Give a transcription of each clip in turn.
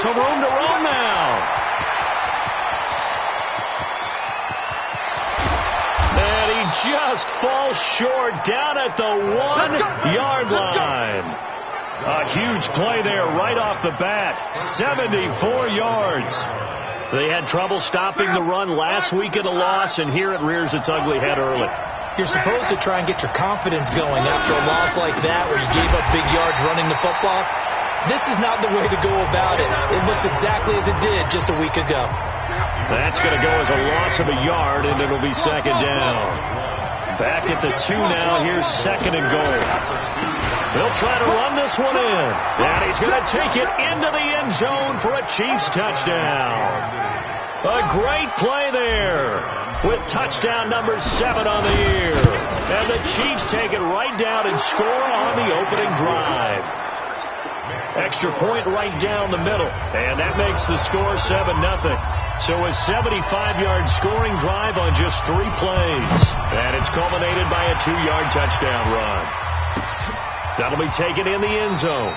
some room to roam now. And he just falls short down at the 1-yard line. A huge play there right off the bat. 74 yards. They had trouble stopping the run last week in a loss, and here it rears its ugly head early. You're supposed to try and get your confidence going after a loss like that where you gave up big yards running the football. This is not the way to go about it. It looks exactly as it did just a week ago. That's going to go as a loss of a yard, and it'll be second down. Back at the 2 now. Here's second and goal. They'll try to run this one in. And he's going to take it into the end zone for a Chiefs touchdown. A great play there with touchdown number 7 on the year. And the Chiefs take it right down and score on the opening drive. Extra point right down the middle. And that makes the score 7-0. So a 75-yard scoring drive on just 3 plays. And it's culminated by a 2-yard touchdown run. That'll be taken in the end zone.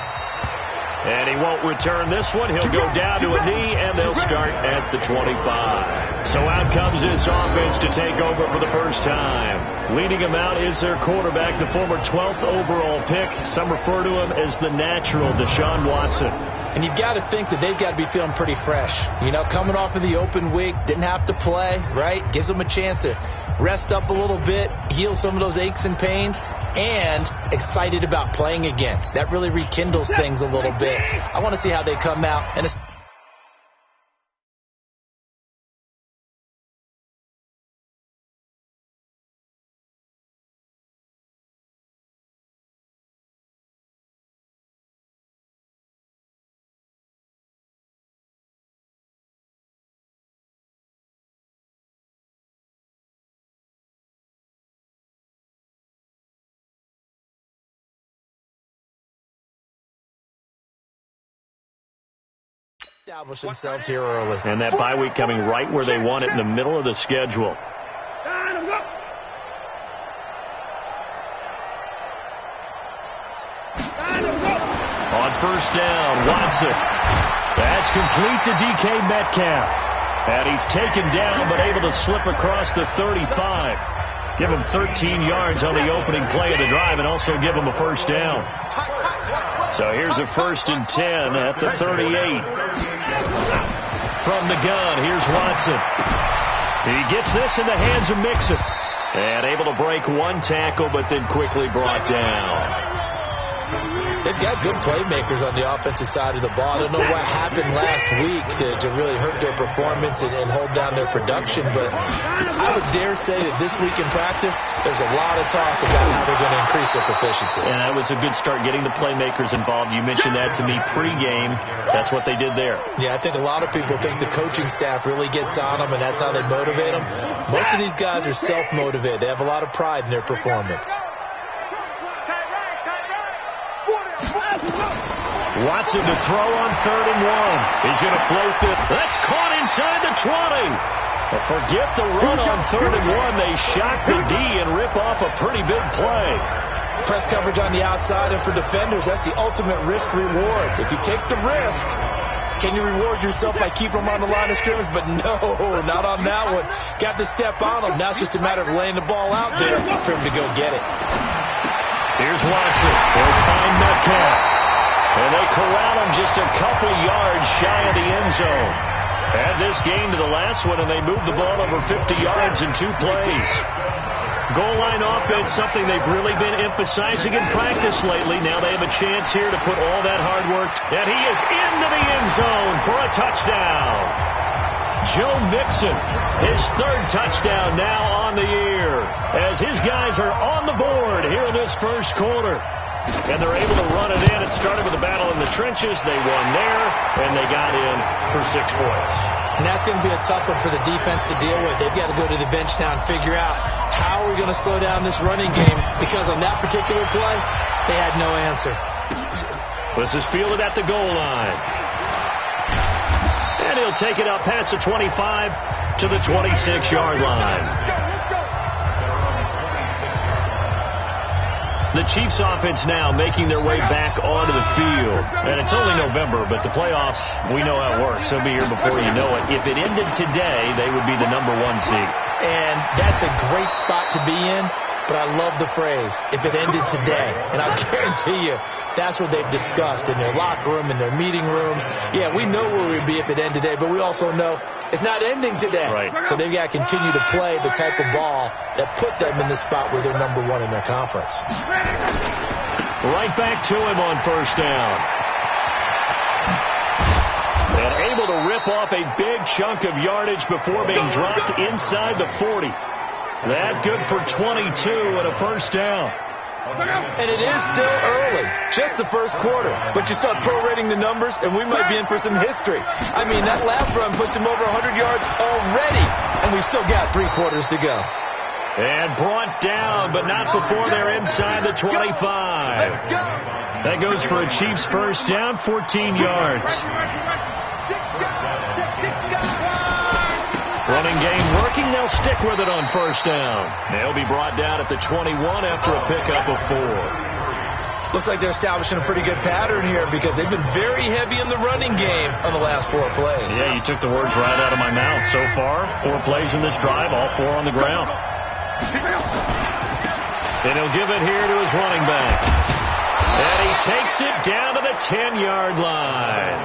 And he won't return this one. He'll go down to a knee, and they'll start at the 25. So out comes this offense to take over for the first time. Leading him out is their quarterback, the former 12th overall pick. Some refer to him as the natural, Deshaun Watson. And you've got to think that they've got to be feeling pretty fresh. You know, coming off of the open week, didn't have to play, right? Gives them a chance to rest up a little bit, heal some of those aches and pains, and excited about playing again. That really rekindles things a little bit. I want to see how they come out. And establish themselves here early. And that bye week coming right where they want it, in the middle of the schedule. On first down, Watson. That's complete to DK Metcalf. And he's taken down but able to slip across the 35. Give him 13 yards on the opening play of the drive and also give him a first down. So here's a 1st and 10 at the 38. From the gun, here's Watson. He gets this in the hands of Mixon. And able to break one tackle, but then quickly brought down. They've got good playmakers on the offensive side of the ball. I don't know what happened last week to really hurt their performance and hold down their production, but I would dare say that this week in practice, there's a lot of talk about how they're going to increase their proficiency. And that was a good start, getting the playmakers involved. You mentioned that to me pregame. That's what they did there. Yeah, I think a lot of people think the coaching staff really gets on them, and that's how they motivate them. Most of these guys are self-motivated. They have a lot of pride in their performance. Watson to throw on 3rd and 1. He's going to float it. That's caught inside the 20. Forget the run on 3rd and 1. They shock the D and rip off a pretty big play. Press coverage on the outside, and for defenders, that's the ultimate risk-reward. If you take the risk, can you reward yourself by keeping them on the line of scrimmage? But no, not on that one. Got to step on them. Now it's just a matter of laying the ball out there for him to go get it. Here's Watson. They'll find Metcalf. And they corral him just a couple yards shy of the end zone. Add this game to the last one, and they move the ball over 50 yards in 2 plays. Goal line offense, something they've really been emphasizing in practice lately. Now they have a chance here to put all that hard work. And he is into the end zone for a touchdown. Joe Mixon, his 3rd touchdown now on the year, as his guys are on the board here in this first quarter. And they're able to run it in. It started with a battle in the trenches. They won there, and they got in for 6 points. And that's going to be a tough one for the defense to deal with. They've got to go to the bench now and figure out how are we going to slow down this running game, because on that particular play, they had no answer. This is fielded at the goal line. And he'll take it up past the 25 to the 26-yard line. The Chiefs offense now making their way back onto the field. And it's only November, but the playoffs, we know how it works. They'll be here before you know it. If it ended today, they would be the #1 seed. And that's a great spot to be in, but I love the phrase, if it ended today. And I guarantee you, that's what they've discussed in their locker room, in their meeting rooms. Yeah, we know where we'd be if it ended today, but we also know it's not ending today. Right. So they've got to continue to play the type of ball that put them in the spot where they're #1 in their conference. Right back to him on first down. And able to rip off a big chunk of yardage before being dropped inside the 40. That good for 22 and a first down. And it is still early, just the first quarter. But you start prorating the numbers, and we might be in for some history. I mean, that last run puts him over 100 yards already, and we've still got 3 quarters to go. And brought down, but not before they're inside the 25. That goes for a Chiefs first down, 14 yards. Running game working. They'll stick with it on first down. They'll be brought down at the 21 after a pickup of 4. Looks like they're establishing a pretty good pattern here because they've been very heavy in the running game on the last 4 plays. Yeah, you took the words right out of my mouth. So far, 4 plays in this drive, all 4 on the ground. And he'll give it here to his running back. And he takes it down to the 10-yard line.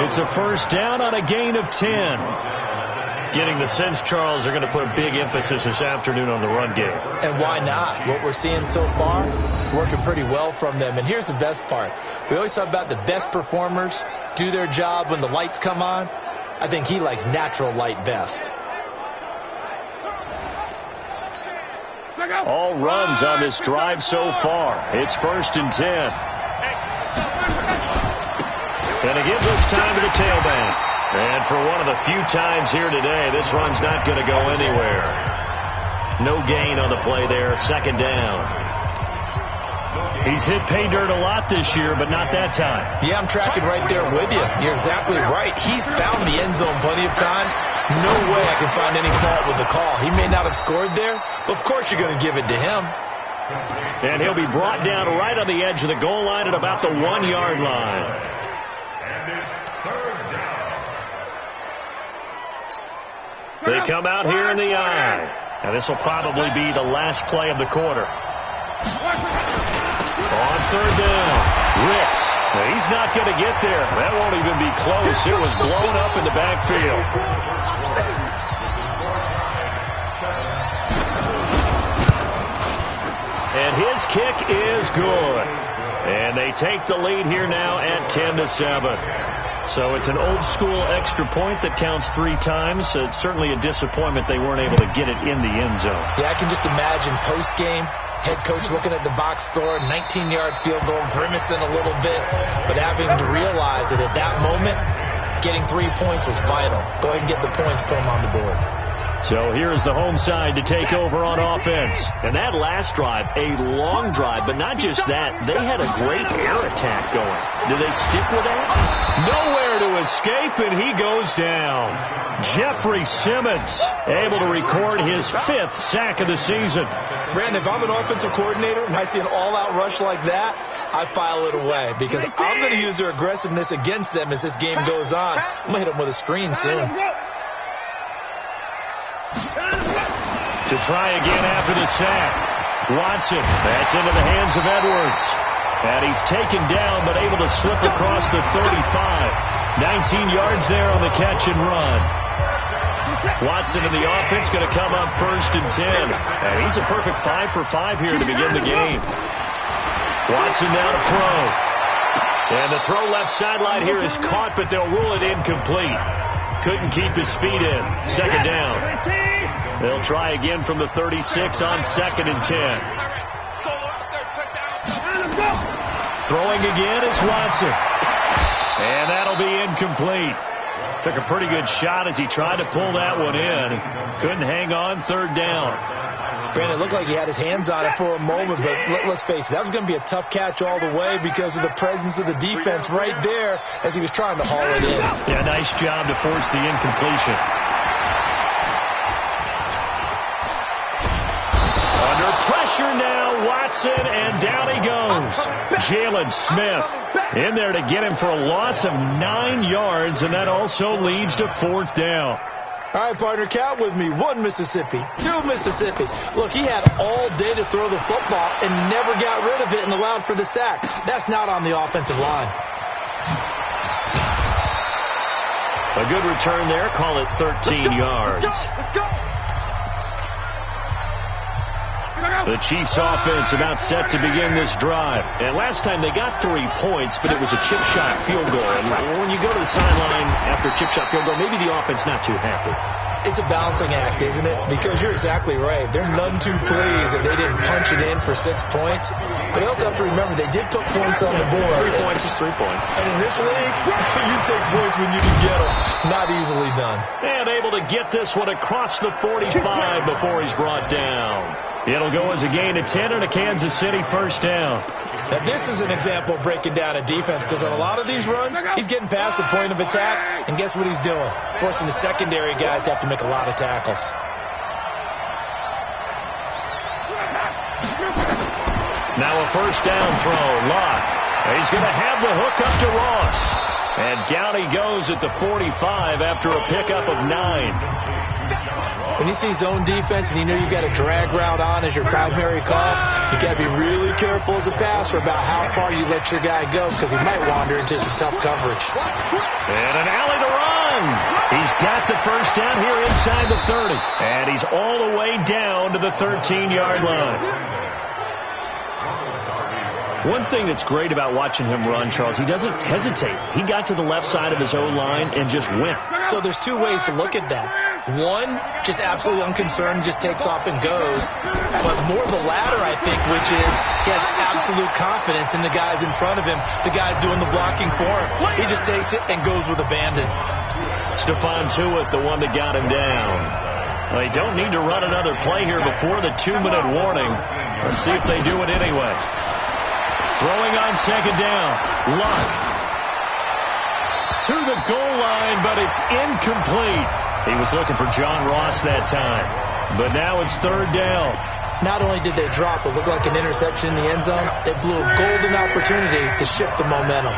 It's a first down on a gain of 10. Getting the sense, Charles, they're going to put a big emphasis this afternoon on the run game. And why not? What we're seeing so far, working pretty well from them. And here's the best part. We always talk about the best performers do their job when the lights come on. I think he likes natural light best. All runs on this drive so far. It's first and 10. And it gives us time to the tailback. And for one of the few times here today, this run's not going to go anywhere. No gain on the play there. Second down. He's hit pay dirt a lot this year, but not that time. Yeah, I'm tracking right there with you. You're exactly right. He's found the end zone plenty of times. No way I can find any fault with the call. He may not have scored there, but of course you're going to give it to him. And he'll be brought down right on the edge of the goal line at about the 1-yard line. They come out here in the eye. And this will probably be the last play of the quarter. On third down, Ricks. He's not going to get there. That won't even be close. It was blown up in the backfield. And his kick is good. And they take the lead here now at 10-7. So it's an old-school extra point that counts 3 times. So it's certainly a disappointment they weren't able to get it in the end zone. Yeah, I can just imagine post-game, head coach looking at the box score, 19-yard field goal, grimacing a little bit, but having to realize that at that moment, getting 3 points was vital. Go ahead and get the points, put them on the board. So here is the home side to take over on offense. And that last drive, a long drive, but not just that. They had a great air attack going. Do they stick with that? Nowhere to escape, and he goes down. Jeffrey Simmons able to record his 5th sack of the season. Brandon, if I'm an offensive coordinator and I see an all-out rush like that, I file it away because I'm going to use their aggressiveness against them as this game goes on. I'm going to hit them with a screen soon. To try again after the sack. Watson, that's into the hands of Edwards. And he's taken down but able to slip across the 35. 19 yards there on the catch and run. Watson in the offense going to come up first and 10. And he's a perfect 5 for 5 here to begin the game. Watson now to throw. And the throw left sideline here is caught, but they'll rule it incomplete. Couldn't keep his feet in. Second down. They'll try again from the 36 on 2nd and 10. Throwing again is Watson. And that'll be incomplete. Took a pretty good shot as he tried to pull that one in. Couldn't hang on. Third down. Brandon, it looked like he had his hands on it for a moment, but let's face it, that was going to be a tough catch all the way because of the presence of the defense right there as he was trying to haul it in. Yeah, nice job to force the incompletion. Under pressure. pressure now, Watson, and down he goes. Jalen Smith in there to get him for a loss of 9 yards, and that also leads to 4th down. All right, partner, count with me. 1 Mississippi, 2 Mississippi. Look, he had all day to throw the football and never got rid of it and allowed for the sack. That's not on the offensive line. A good return there. Call it 13 yards. Let's go. The Chiefs offense about set to begin this drive. And last time they got 3 points, but it was a chip shot field goal. And when you go to the sideline after a chip shot field goal, maybe the offense not too happy. It's a balancing act, isn't it? Because you're exactly right. They're none too pleased that they didn't punch it in for 6 points. But you also have to remember they did put points on the board. 3 points is 3 points. And in this league, you take points when you can get them. Not easily done. And able to get this one across the 45 before he's brought down. It'll go as a gain of 10 and a Kansas City 1st down. Now, this is an example of breaking down a defense because on a lot of these runs, he's getting past the point of attack, and guess what he's doing? Forcing the secondary guys to have to make a lot of tackles. Now a 1st down throw. Locke. He's going to have the hook up to Ross. And down he goes at the 45 after a pickup of 9. When you see zone defense and you know you've got a drag route on as your primary call, you got to be really careful as a passer about how far you let your guy go because he might wander into some tough coverage. And an alley to run. He's got the 1st down here inside the 30. And he's all the way down to the 13-yard line. One thing that's great about watching him run, Charles, he doesn't hesitate. He got to the left side of his O-line and just went. So there's 2 ways to look at that. One, just absolutely unconcerned, just takes off and goes. But more the latter, I think, which is he has absolute confidence in the guys in front of him, the guys doing the blocking for him. He just takes it and goes with abandon. Stephon Tuitt, the one that got him down. They don't need to run another play here before the 2-minute warning. Let's see if they do it anyway. Throwing on 2nd down. Luck to the goal line, but it's incomplete. He was looking for John Ross that time. But now it's 3rd down. Not only did they drop what looked like an interception in the end zone, they blew a golden opportunity to shift the momentum.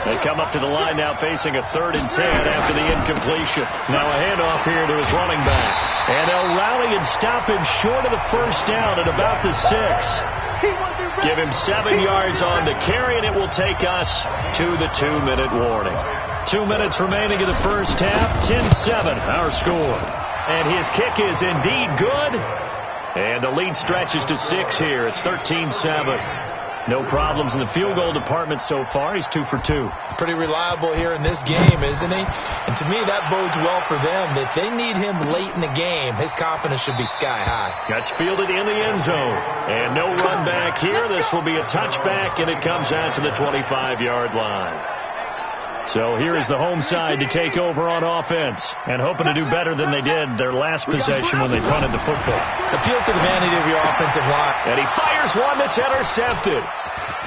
They come up to the line now facing a 3rd and 10 after the incompletion. Now a handoff here to his running back. And they'll rally and stop him short of the 1st down at about the 6. Give him 7 yards on the carry, and it will take us to the 2-minute warning. 2 minutes remaining in the 1st half. 10-7, our score. And his kick is indeed good. And the lead stretches to 6 here. It's 13-7. No problems in the field goal department so far. He's 2 for 2. Pretty reliable here in this game, isn't he? And to me, that bodes well for them. If they need him late in the game, his confidence should be sky high. Gets fielded in the end zone. And no run back here. This will be a touchback, and it comes out to the 25-yard line. So here is the home side to take over on offense and hoping to do better than they did their last possession when they punted the football. Appeal to the vanity of your offensive line. And he fires one that's intercepted.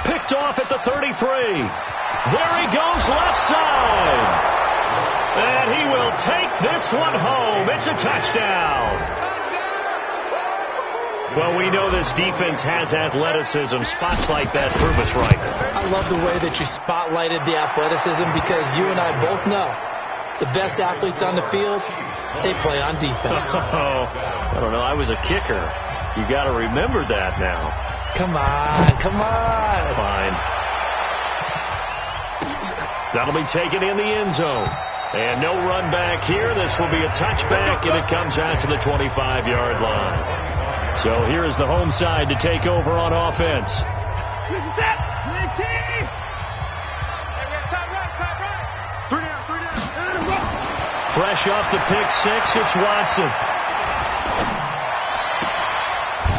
Picked off at the 33. There he goes left side. And he will take this one home. It's a touchdown. Well, we know this defense has athleticism. Spots like that prove us right. I love the way that you spotlighted the athleticism because you and I both know the best athletes on the field, they play on defense. Oh, I don't know. I was a kicker. You got to remember that now. Come on, come on. Fine. That'll be taken in the end zone. And no run back here. This will be a touchback, and it comes out to the 25-yard line. So here is the home side to take over on offense. Fresh off the pick 6, it's Watson.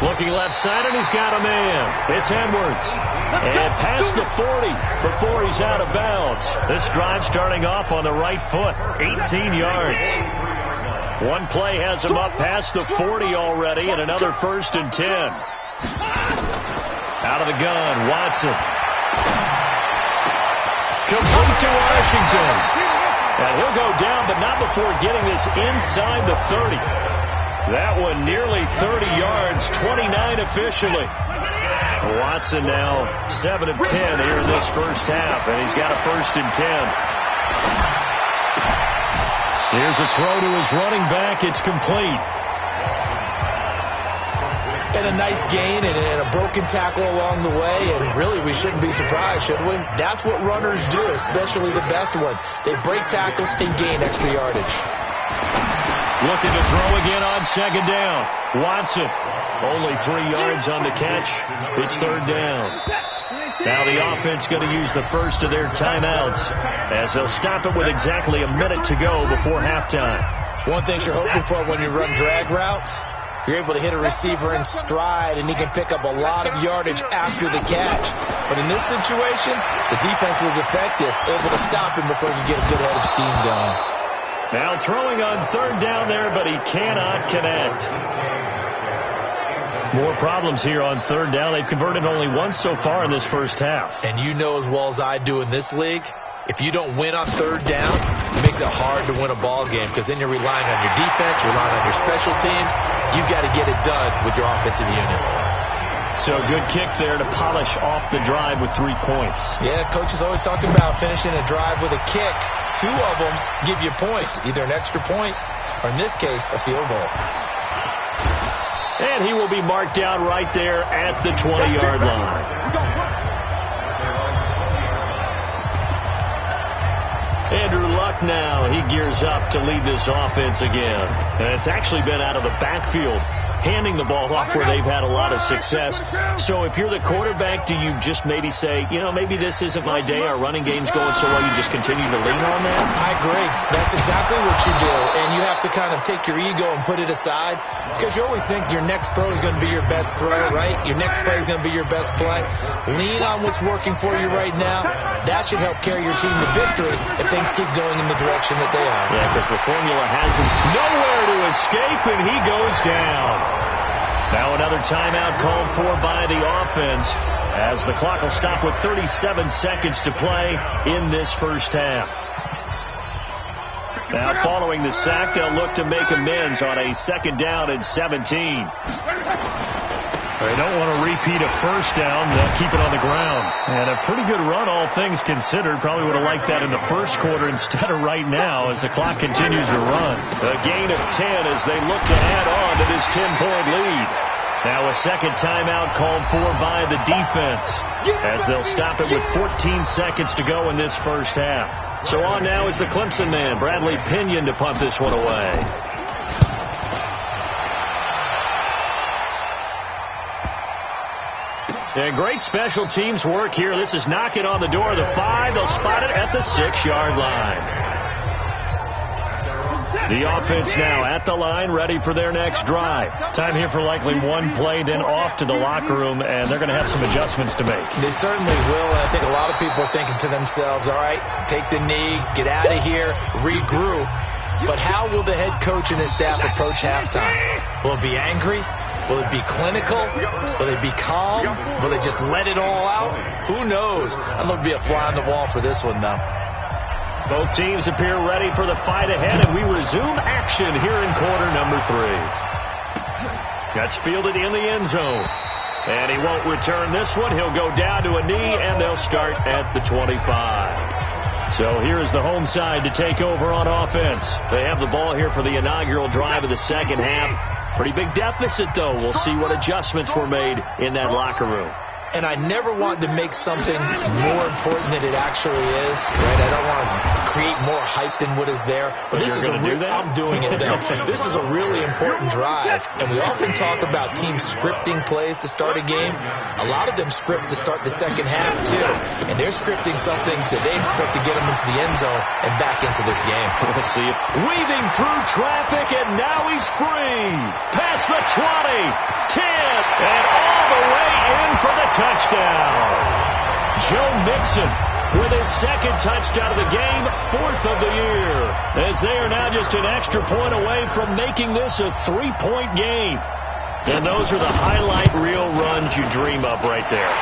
Looking left side, and he's got a man. It's Edwards. And past the 40 before he's out of bounds. This drive starting off on the right foot. 18 yards. One play has him up past the 40 already, and another 1st and 10. Out of the gun, Watson. Complete to Washington. And he'll go down, but not before getting this inside the 30. That one nearly 30 yards, 29 officially. Watson now 7 of 10 here in this first half, and he's got a 1st and 10. Here's a throw to his running back. It's complete. And a nice gain and a broken tackle along the way, and really we shouldn't be surprised, should we? That's what runners do, especially the best ones. They break tackles and gain extra yardage. Looking to throw again on 2nd down. Watson, only 3 yards on the catch. It's 3rd down. Now the offense going to use the first of their timeouts as they'll stop it with exactly a minute to go before halftime. One thing you're hoping for when you run drag routes, you're able to hit a receiver in stride, and he can pick up a lot of yardage after the catch. But in this situation, the defense was effective, able to stop him before he could get a good head of steam going. Now throwing on 3rd down there, but he cannot connect. More problems here on 3rd down. They've converted only once so far in this first half. And you know as well as I do in this league, if you don't win on 3rd down, it makes it hard to win a ball game because then you're relying on your defense, you're relying on your special teams. You've got to get it done with your offensive unit. So good kick there to polish off the drive with 3 points. Yeah, coach is always talking about finishing a drive with a kick. 2 of them give you points, either an extra point or in this case, a field goal. And he will be marked down right there at the 20-yard line. Andrew Luck now, he gears up to lead this offense again. And it's actually been out of the backfield, handing the ball off where they've had a lot of success. So if you're the quarterback, do you just maybe say, you know, maybe this isn't my day, our running game's going so well, you just continue to lean on that? I agree. That's exactly what you do. And you have to kind of take your ego and put it aside because you always think your next throw is going to be your best throw, right? Your next play is going to be your best play. Lean on what's working for you right now. That should help carry your team to victory if things keep going in the direction that they are. Yeah, because the formula has him nowhere to escape, and he goes down. Now another timeout called for by the offense as the clock will stop with 37 seconds to play in this first half. Now following the sack, they'll look to make amends on a 2nd down and 17. They don't want to repeat a first down. They'll keep it on the ground. And a pretty good run, all things considered. Probably would have liked that in the first quarter instead of right now as the clock continues to run. A gain of 10 as they look to add on to this 10-point lead. Now a second timeout called for by the defense as they'll stop it with 14 seconds to go in this first half. So on now is the Clemson man, Bradley Pinion, to punt this one away. And great special teams work here. This is knocking on the door of the 5. They'll spot it at the 6-yard line. The offense now at the line, ready for their next drive. Time here for likely one play, then off to the locker room, and they're going to have some adjustments to make. They certainly will, and I think a lot of people are thinking to themselves, all right, take the knee, get out of here, regroup. But how will the head coach and his staff approach halftime? Will it be angry? Will it be clinical? Will they be calm? Will they just let it all out? Who knows? I'd love to be a fly on the wall for this one, though. Both teams appear ready for the fight ahead, and we resume action here in quarter number 3. That's fielded in the end zone. And he won't return this one. He'll go down to a knee, and they'll start at the 25. So here is the home side to take over on offense. They have the ball here for the inaugural drive of the second half. Pretty big deficit, though. We'll see what adjustments were made in that locker room. And I never want to make something more important than it actually is, right? I don't want to create more hype than what is there. But this is I'm doing it, though. This is a really important drive. And we often talk about teams scripting plays to start a game. A lot of them script to start the second half, too. And they're scripting something that they expect to get them into the end zone and back into this game. We'll see it. Weaving through traffic, and now he's free. Past the 20, 10, and all the way in for the touchdown. Joe Mixon with his second touchdown of the game, 4th of the year, as they are now just an extra point away from making this a 3-point game. And those are the highlight reel runs you dream of right there.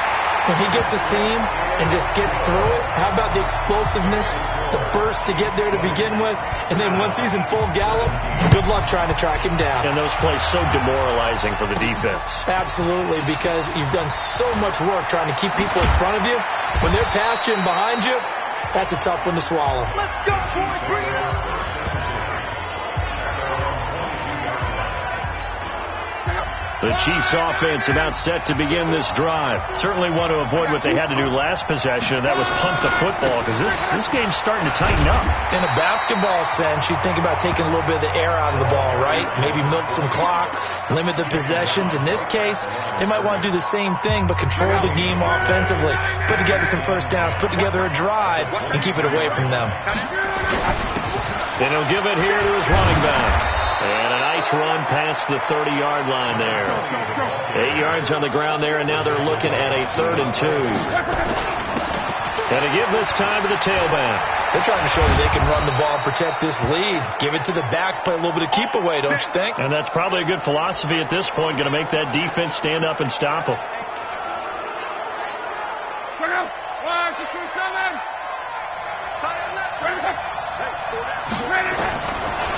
when he gets a seam and just gets through it, how about the explosiveness, the burst to get there to begin with, and then once he's in full gallop, good luck trying to track him down. And those plays so demoralizing for the defense. Absolutely, because you've done so much work trying to keep people in front of you. When they're past you and behind you, that's a tough one to swallow. Let's go, boys. Bring it up. The Chiefs offense about set to begin this drive. Certainly want to avoid what they had to do last possession. That was punt the football, because this game's starting to tighten up. In a basketball sense, you think about taking a little bit of the air out of the ball, right? Maybe milk some clock, limit the possessions. In this case, they might want to do the same thing, but control the game offensively. Put together some first downs, put together a drive, and keep it away from them. And he'll give it here to his running back. And a nice run past the 30-yard line there. 8 yards on the ground there, and now they're looking at a 3rd and 2. And to give this time to the tailback. They're trying to show that they can run the ball and protect this lead. Give it to the backs, play a little bit of keep away, don't you think? And that's probably a good philosophy at this point, going to make that defense stand up and stop them.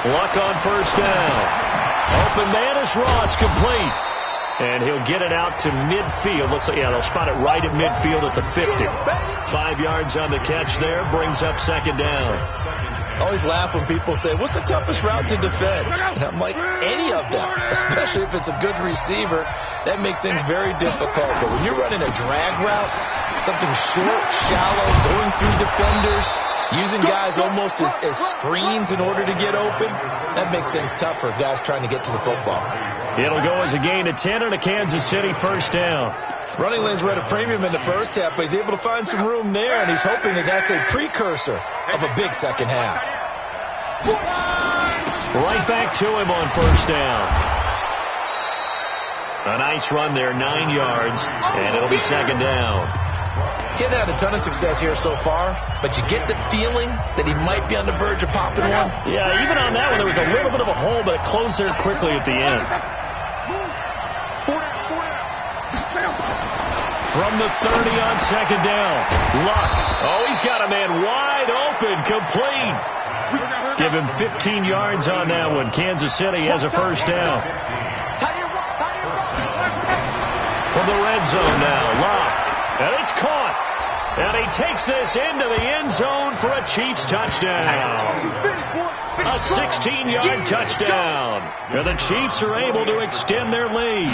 Luck on first down. Open man is Ross, complete. And he'll get it out to midfield. Looks like, yeah, they'll spot it right at midfield at the 50. 5 yards on the catch there. Brings up 2nd down. I always laugh when people say, what's the toughest route to defend? And I'm like, any of them, especially if it's a good receiver. That makes things very difficult. But when you're running a drag route, something short, shallow, going through defenders, using guys almost as screens in order to get open, that makes things tough for guys trying to get to the football. It'll go as a gain of 10 and a Kansas City first down. Running lanes were at a premium in the first half, but he's able to find some room there, and he's hoping that that's a precursor of a big second half. Right back to him on first down. A nice run there, 9 yards, and it'll be 2nd down. He hasn't had a ton of success here so far, but you get the feeling that he might be on the verge of popping one. Yeah, even on that one, there was a little bit of a hole, but it closed there quickly at the end. From the 30 on 2nd down. Luck. Oh, he's got a man wide open, complete. Give him 15 yards on that one. Kansas City has a first down. From the red zone now, Luck. And it's caught. And he takes this into the end zone for a Chiefs touchdown. A 16-yard touchdown. And the Chiefs are able to extend their lead.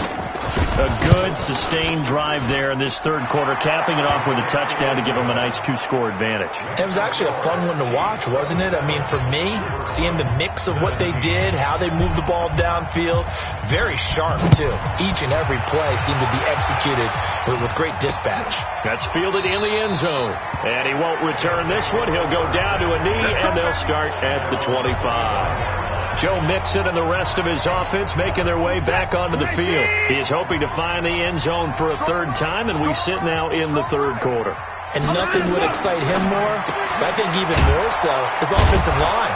A good, sustained drive there in this 3rd quarter, capping it off with a touchdown to give them a nice 2-score advantage. It was actually a fun one to watch, wasn't it? I mean, for me, seeing the mix of what they did, how they moved the ball downfield, very sharp, too. Each and every play seemed to be executed with great dispatch. That's fielded in the end zone. And he won't return this one. He'll go down to a knee, and they'll start at the 25. Joe Mixon and the rest of his offense making their way back onto the field. He is hoping to find the end zone for a 3rd time, and we sit now in the 3rd quarter. And nothing would excite him more, but I think even more so, his offensive line.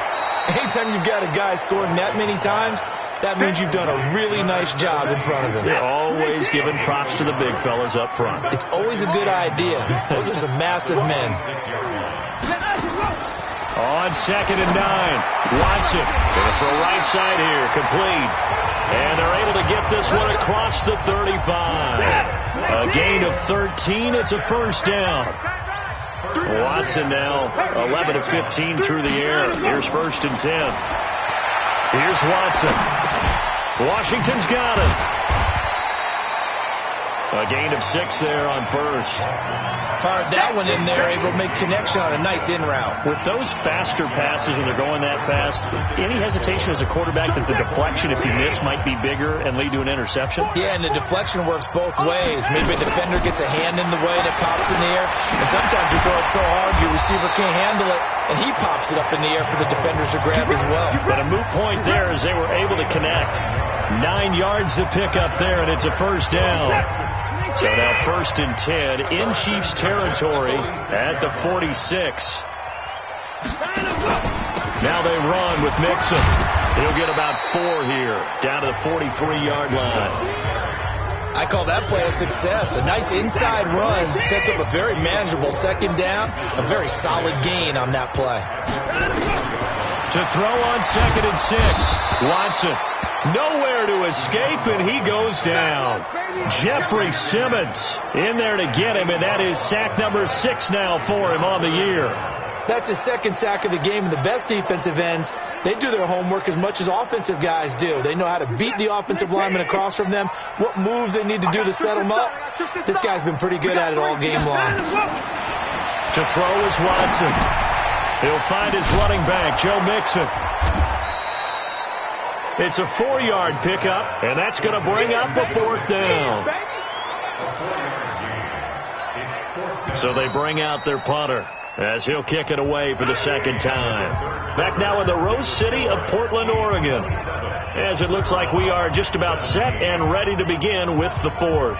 Anytime you've got a guy scoring that many times, that means you've done a really nice job in front of him. They're always giving props to the big fellas up front. It's always a good idea. Those are some massive men. On 2nd and 9, Watson going to throw right side here, complete. And they're able to get this one across the 35. A gain of 13, it's a first down. Watson now 11 of 15 through the air. Here's 1st and 10. Here's Watson. Washington's got it. A gain of 6 there on first. Fired that one in there, able to make connection on a nice in route. With those faster passes and they're going that fast, any hesitation as a quarterback that the deflection, if you miss, might be bigger and lead to an interception? Yeah, and the deflection works both ways. Maybe a defender gets a hand in the way and it pops in the air. And sometimes you throw it so hard your receiver can't handle it, and he pops it up in the air for the defenders to grab as well. But a moot point there as they were able to connect. 9 yards to pick up there, and it's a first down. So now 1st and 10 in Chiefs territory at the 46. Now they run with Mixon. He'll get about 4 here, down to the 43-yard line. I call that play a success. A nice inside run sets up a very manageable second down. A very solid gain on that play. To throw on 2nd and 6. Watson nowhere to escape, and he goes down. Jeffrey Simmons in there to get him, and that is sack number 6 now for him on the year. That's his second sack of the game, and the best defensive ends, they do their homework as much as offensive guys do. They know how to beat the offensive lineman across from them, what moves they need to do to set them up. This guy's been pretty good at it all game long. To throw is Watson. He'll find his running back, Joe Mixon. It's a 4-yard pickup, and that's going to bring up a 4th down. So they bring out their punter as he'll kick it away for the second time. Back now in the Rose City of Portland, Oregon, as it looks like we are just about set and ready to begin with the 4th.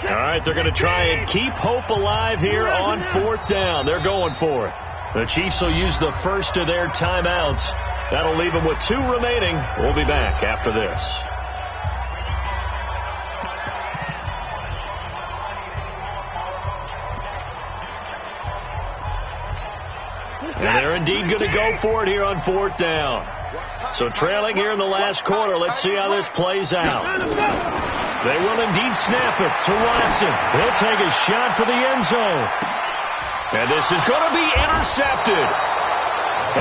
All right, they're going to try and keep hope alive here on 4th down. They're going for it. The Chiefs will use the first of their timeouts. That'll leave them with 2 remaining. We'll be back after this. And they're indeed going to go for it here on 4th down. So trailing here in the last quarter. Let's see how this plays out. They will indeed snap it to Watson. He'll take a shot for the end zone. And this is going to be intercepted.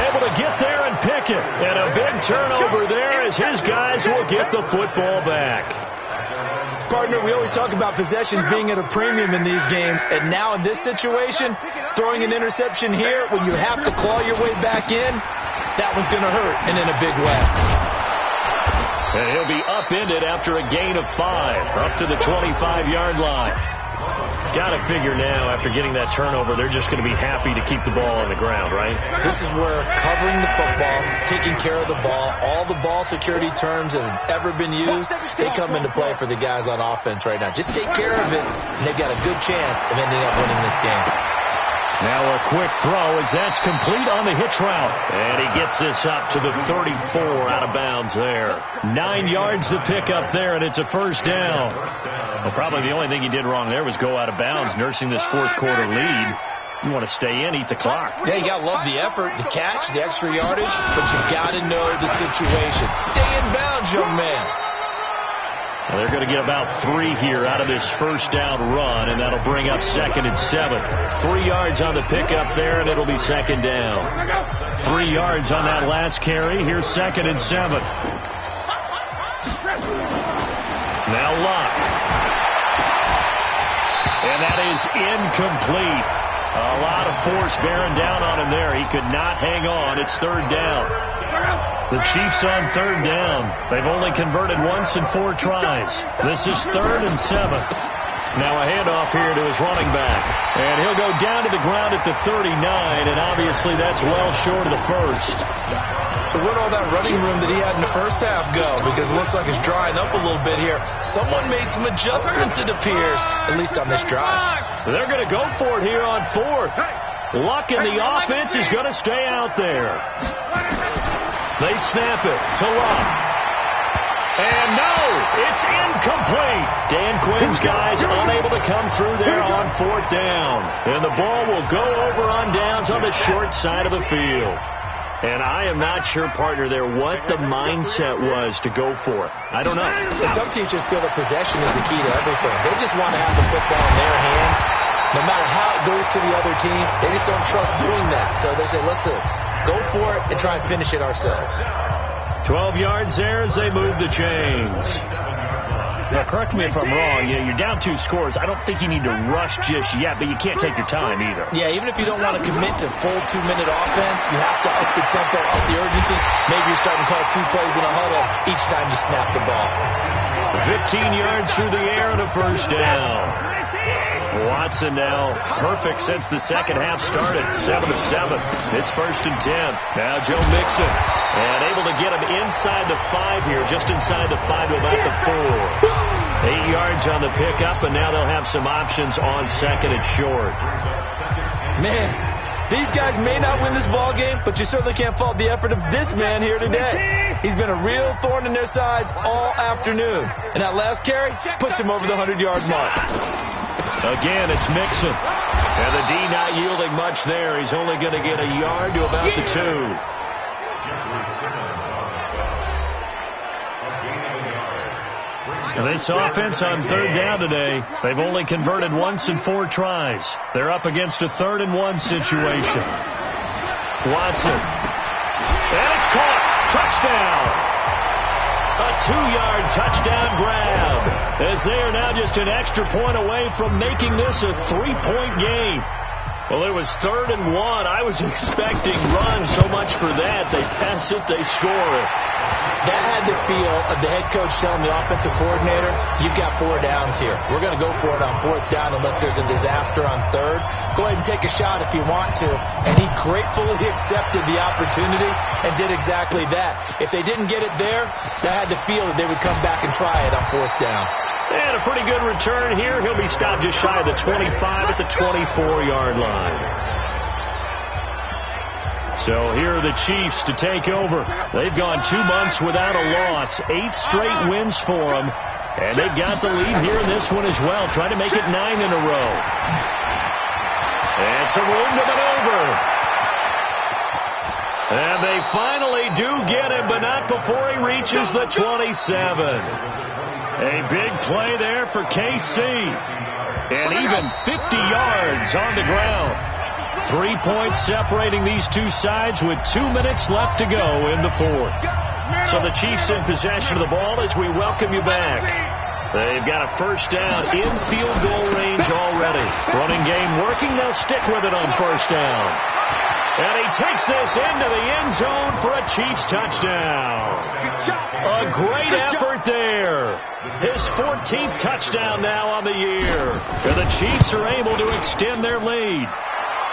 Able to get there and pick it. And a big turnover there as his guys will get the football back. Partner, we always talk about possessions being at a premium in these games. And now in this situation, throwing an interception here when you have to claw your way back in, that one's going to hurt, and in a big way. And he'll be upended after a gain of 5, up to the 25-yard line. Got to figure now, after getting that turnover, they're just going to be happy to keep the ball on the ground, right? This is where covering the football, taking care of the ball, all the ball security terms that have ever been used, they come into play for the guys on offense right now. Just take care of it, and they've got a good chance of ending up winning this game. Now a quick throw as that's complete on the hitch route. And he gets this up to the 34 out of bounds there. 9 yards to pick up there, and it's a 1st down. Well, probably the only thing he did wrong there was go out of bounds, nursing this 4th quarter lead. You want to stay in, eat the clock. Yeah, you got to love the effort, the catch, the extra yardage, but you got to know the situation. Stay in bounds, young man. Well, they're going to get about 3 here out of this 1st down run, and that'll bring up 2nd and 7. 3 yards on the pickup there, and it'll be 2nd down. 3 yards on that last carry. Here's 2nd and 7. Now Locke. And that is incomplete. A lot of force bearing down on him there. He could not hang on. It's 3rd down. The Chiefs on 3rd down. They've only converted once in 4 tries. This is 3rd and 7. Now a handoff here to his running back. And he'll go down to the ground at the 39, and obviously that's well short of the 1st. So where'd all that running room that he had in the first half go? Because it looks like it's drying up a little bit here. Someone made some adjustments, it appears, at least on this drive. They're going to go for it here on 4th. Luck in the offense is going to stay out there. They snap it to Luck. And no, it's incomplete. Dan Quinn's guys unable to come through there on 4th down. And the ball will go over on downs on the short side of the field. And I am not sure, partner, there what the mindset was to go for it. I don't know. And some teams just feel that possession is the key to everything. They just want to have the football in their hands. No matter how it goes to the other team, they just don't trust doing that. So they say, let's go for it and try and finish it ourselves. 12 yards there as they move the chains. Now, correct me if I'm wrong. You're down 2 scores. I don't think you need to rush just yet, but you can't take your time either. Yeah, even if you don't want to commit to full 2-minute offense, you have to up the tempo, up the urgency. Maybe you're starting to call 2 plays in a huddle each time you snap the ball. 15 yards through the air and a 1st down. Watson now perfect since the second half started. 7 of 7. It's 1st and 10. Now Joe Mixon. And able to get him inside the 5 here. Just inside the 5 to about the 4. 8 yards on the pickup, and now they'll have some options on 2nd and short. Man, These guys may not win this ball game, but you certainly can't fault the effort of this man here today. He's been a real thorn in their sides all afternoon. And that last carry puts him over the 100-yard mark. Again, it's Mixon. And the D not yielding much there. He's only going to get a yard to about the 2. And this offense on third down today, they've only converted once in 4 tries. They're up against a 3rd and 1 situation. Watson. And it's caught. Touchdown. A 2-yard touchdown grab, as they are now just an extra point away from making this a 3-point game. Well, it was 3rd and 1. I was expecting runs so much for that. They pass it, they score it. That had the feel of the head coach telling the offensive coordinator, you've got 4 downs here. We're going to go for it on 4th down unless there's a disaster on 3rd. Go ahead and take a shot if you want to. And he gratefully accepted the opportunity and did exactly that. If they didn't get it there, that had the feel that they would come back and try it on 4th down. And a pretty good return here. He'll be stopped just shy of the 25 at the 24-yard line. So here are the Chiefs to take over. They've gone 2 months without a loss. 8 straight wins for them. And they've got the lead here in this one as well, trying to make it 9 in a row. And some room to maneuver. And they finally do get him, but not before he reaches the 27. A big play there for KC. And even 50 yards on the ground. 3 points separating these two sides with 2 minutes left to go in the 4th. So the Chiefs in possession of the ball as we welcome you back. They've got a first down in field goal range already. Running game working. They'll stick with it on first down. And he takes this into the end zone for a Chiefs touchdown. A great effort there. His 14th touchdown now on the year. And the Chiefs are able to extend their lead.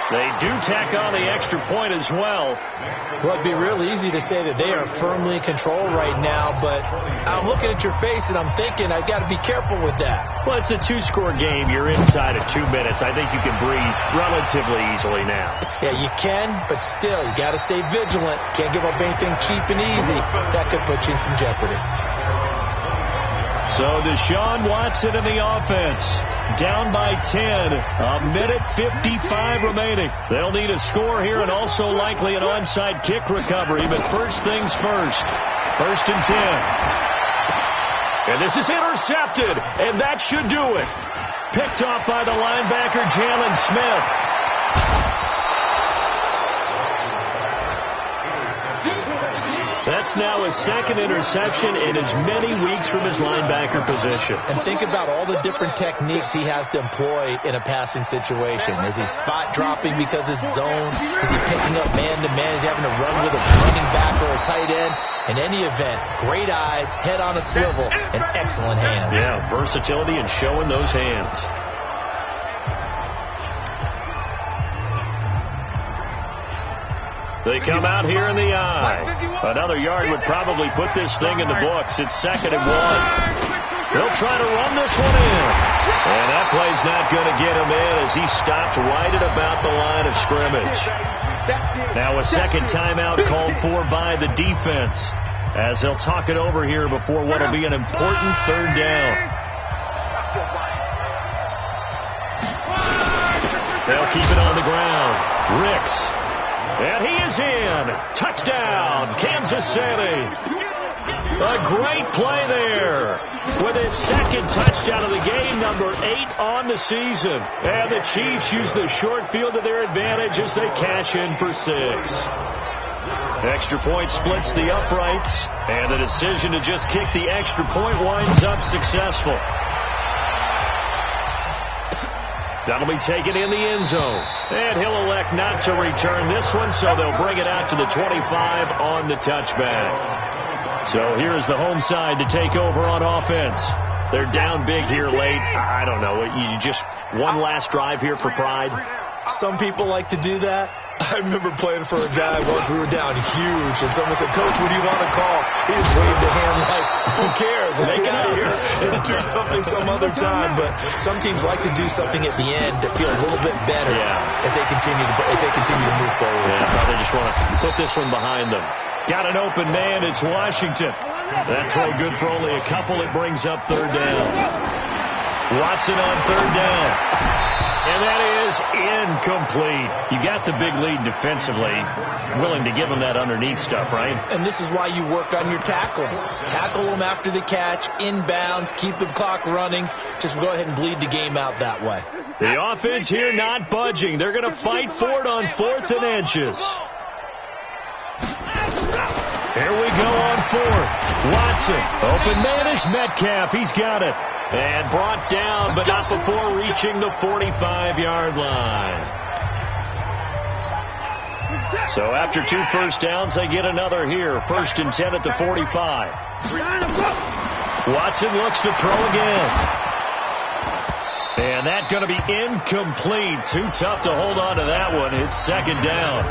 They do tack on the extra point as well. Well, it'd be real easy to say that they are firmly in control right now, but I'm looking at your face and I'm thinking I've got to be careful with that. Well, it's a 2-score game. You're inside of 2 minutes. I think you can breathe relatively easily now. Yeah, you can, but still, you got to stay vigilant. Can't give up anything cheap and easy. That could put you in some jeopardy. So Deshaun Watson in the offense. Down by 10. A minute 55 remaining. They'll need a score here and also likely an onside kick recovery. But first things first. 1st and 10. And this is intercepted. And that should do it. Picked off by the linebacker, Jalen Smith. That's now his 2nd interception in as many weeks from his linebacker position. And think about all the different techniques he has to employ in a passing situation. Is he spot dropping because it's zone? Is he picking up man-to-man? Is he having to run with a running back or a tight end? In any event, great eyes, head on a swivel, and excellent hands. Yeah, versatility and showing those hands. They come out here in the eye. Another yard would probably put this thing in the books. It's 2nd and 1. They'll try to run this one in. And that play's not going to get him in as he stopped right at about the line of scrimmage. Now a second timeout called for by the defense as they'll talk it over here before what will be an important 3rd down. They'll keep it on the ground. Ricks. And he is in. Touchdown, Kansas City. A great play there with his 2nd touchdown of the game, number 8 on the season. And the Chiefs use the short field to their advantage as they cash in for 6. Extra point splits the uprights, and the decision to just kick the extra point winds up successful. That'll be taken in the end zone. And he'll elect not to return this one, so they'll bring it out to the 25 on the touchback. So here's the home side to take over on offense. They're down big here late. I don't know. You just one last drive here for pride. Some people like to do that. I remember playing for a guy once. We were down huge, and someone said, "Coach, what do you want to call?" He just waved a hand like, "Who cares? Let's get out of here and do something some other time." But some teams like to do something at the end to feel a little bit better as they continue to move forward. Yeah, they just want to put this one behind them. Got an open man. It's Washington. That throw good for only a couple. It brings up third down. Watson on third down. And that is incomplete. You got the big lead defensively. Willing to give them that underneath stuff, right? And this is why you work on your tackling. Tackle them after the catch, inbounds, keep the clock running. Just go ahead and bleed the game out that way. The offense here not budging. They're going to fight for it on 4th and inches. Here we go on 4th. Watson. Open man is Metcalf. He's got it. And brought down, but not before reaching the 45-yard line. So after 2 first downs, they get another here. 1st and 10 at the 45. Watson looks to throw again. And that's going to be incomplete. Too tough to hold on to that one. It's 2nd down.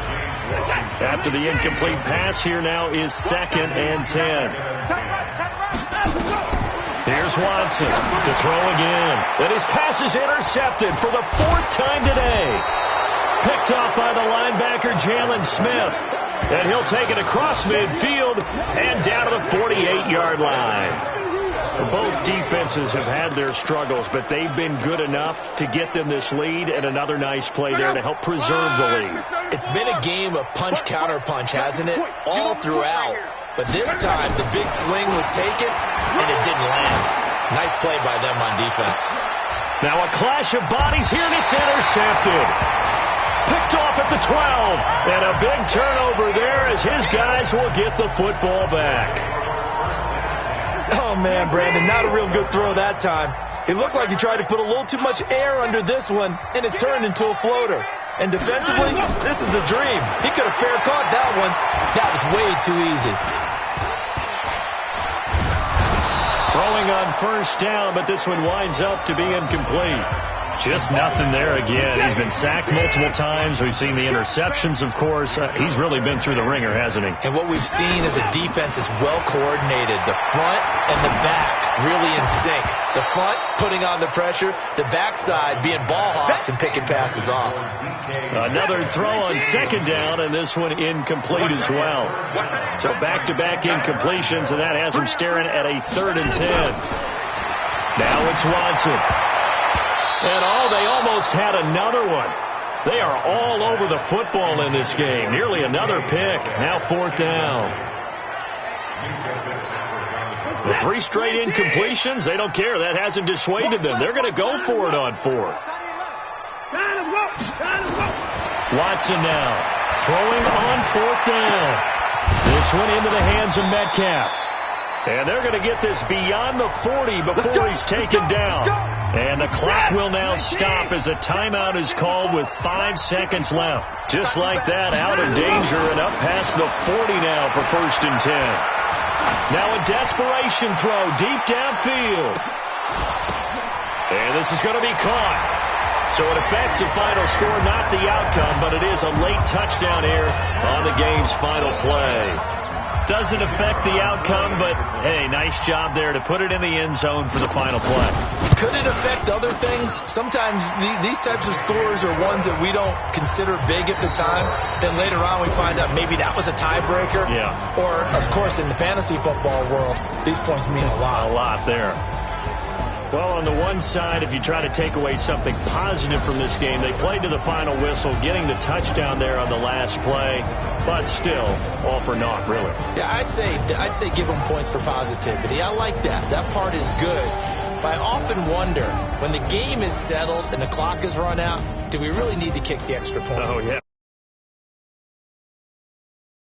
After the incomplete pass, here now is 2nd and 10. Here's Watson to throw again. And his pass is intercepted for the 4th time today. Picked off by the linebacker, Jalen Smith. And he'll take it across midfield and down to the 48-yard line. Both defenses have had their struggles, but they've been good enough to get them this lead, and another nice play there to help preserve the lead. It's been a game of punch-counter-punch, hasn't it? All throughout. But this time, the big swing was taken, and it didn't land. Nice play by them on defense. Now a clash of bodies here, and it's intercepted. Picked off at the 12. And a big turnover there as his guys will get the football back. Oh, man, Brandon, not a real good throw that time. It looked like he tried to put a little too much air under this one, and it turned into a floater. And defensively, this is a dream. He could have fair caught that one. That was way too easy. Throwing on 1st down, but this one winds up to be incomplete. Just nothing there again. He's been sacked multiple times. We've seen the interceptions, of course. He's really been through the ringer, hasn't he? And what we've seen is a defense that's well coordinated. The front and the back really in sync. The front putting on the pressure, the backside being ball hawks and picking passes off. Another throw on 2nd down, and this one incomplete as well. So back-to-back incompletions, and that has him staring at a 3rd and 10. Now it's Watson. And they almost had another one. They are all over the football in this game. Nearly another pick. Now 4th down. The 3 straight incompletions, they don't care. That hasn't dissuaded them. They're going to go for it on 4th. Watson now throwing on 4th down. This one into the hands of Metcalf. And they're going to get this beyond the 40 before he's taken down. And the clock will now stop as a timeout is called with 5 seconds left. Just like that, out of danger and up past the 40 now for 1st and 10. Now a desperation throw deep downfield. And this is going to be caught. So it affects the final score, not the outcome, but it is a late touchdown here on the game's final play. Doesn't affect the outcome, but, hey, nice job there to put it in the end zone for the final play. Could it affect other things? Sometimes these types of scores are ones that we don't consider big at the time. Then later on we find out maybe that was a tiebreaker. Yeah. Or, of course, in the fantasy football world, these points mean a lot. A lot there. Well, on the one side, if you try to take away something positive from this game, they played to the final whistle, getting the touchdown there on the last play, but still, all for naught, really. Yeah, I'd say give them points for positivity. I like that. That part is good. But I often wonder, when the game is settled and the clock is run out, do we really need to kick the extra point? Oh, yeah.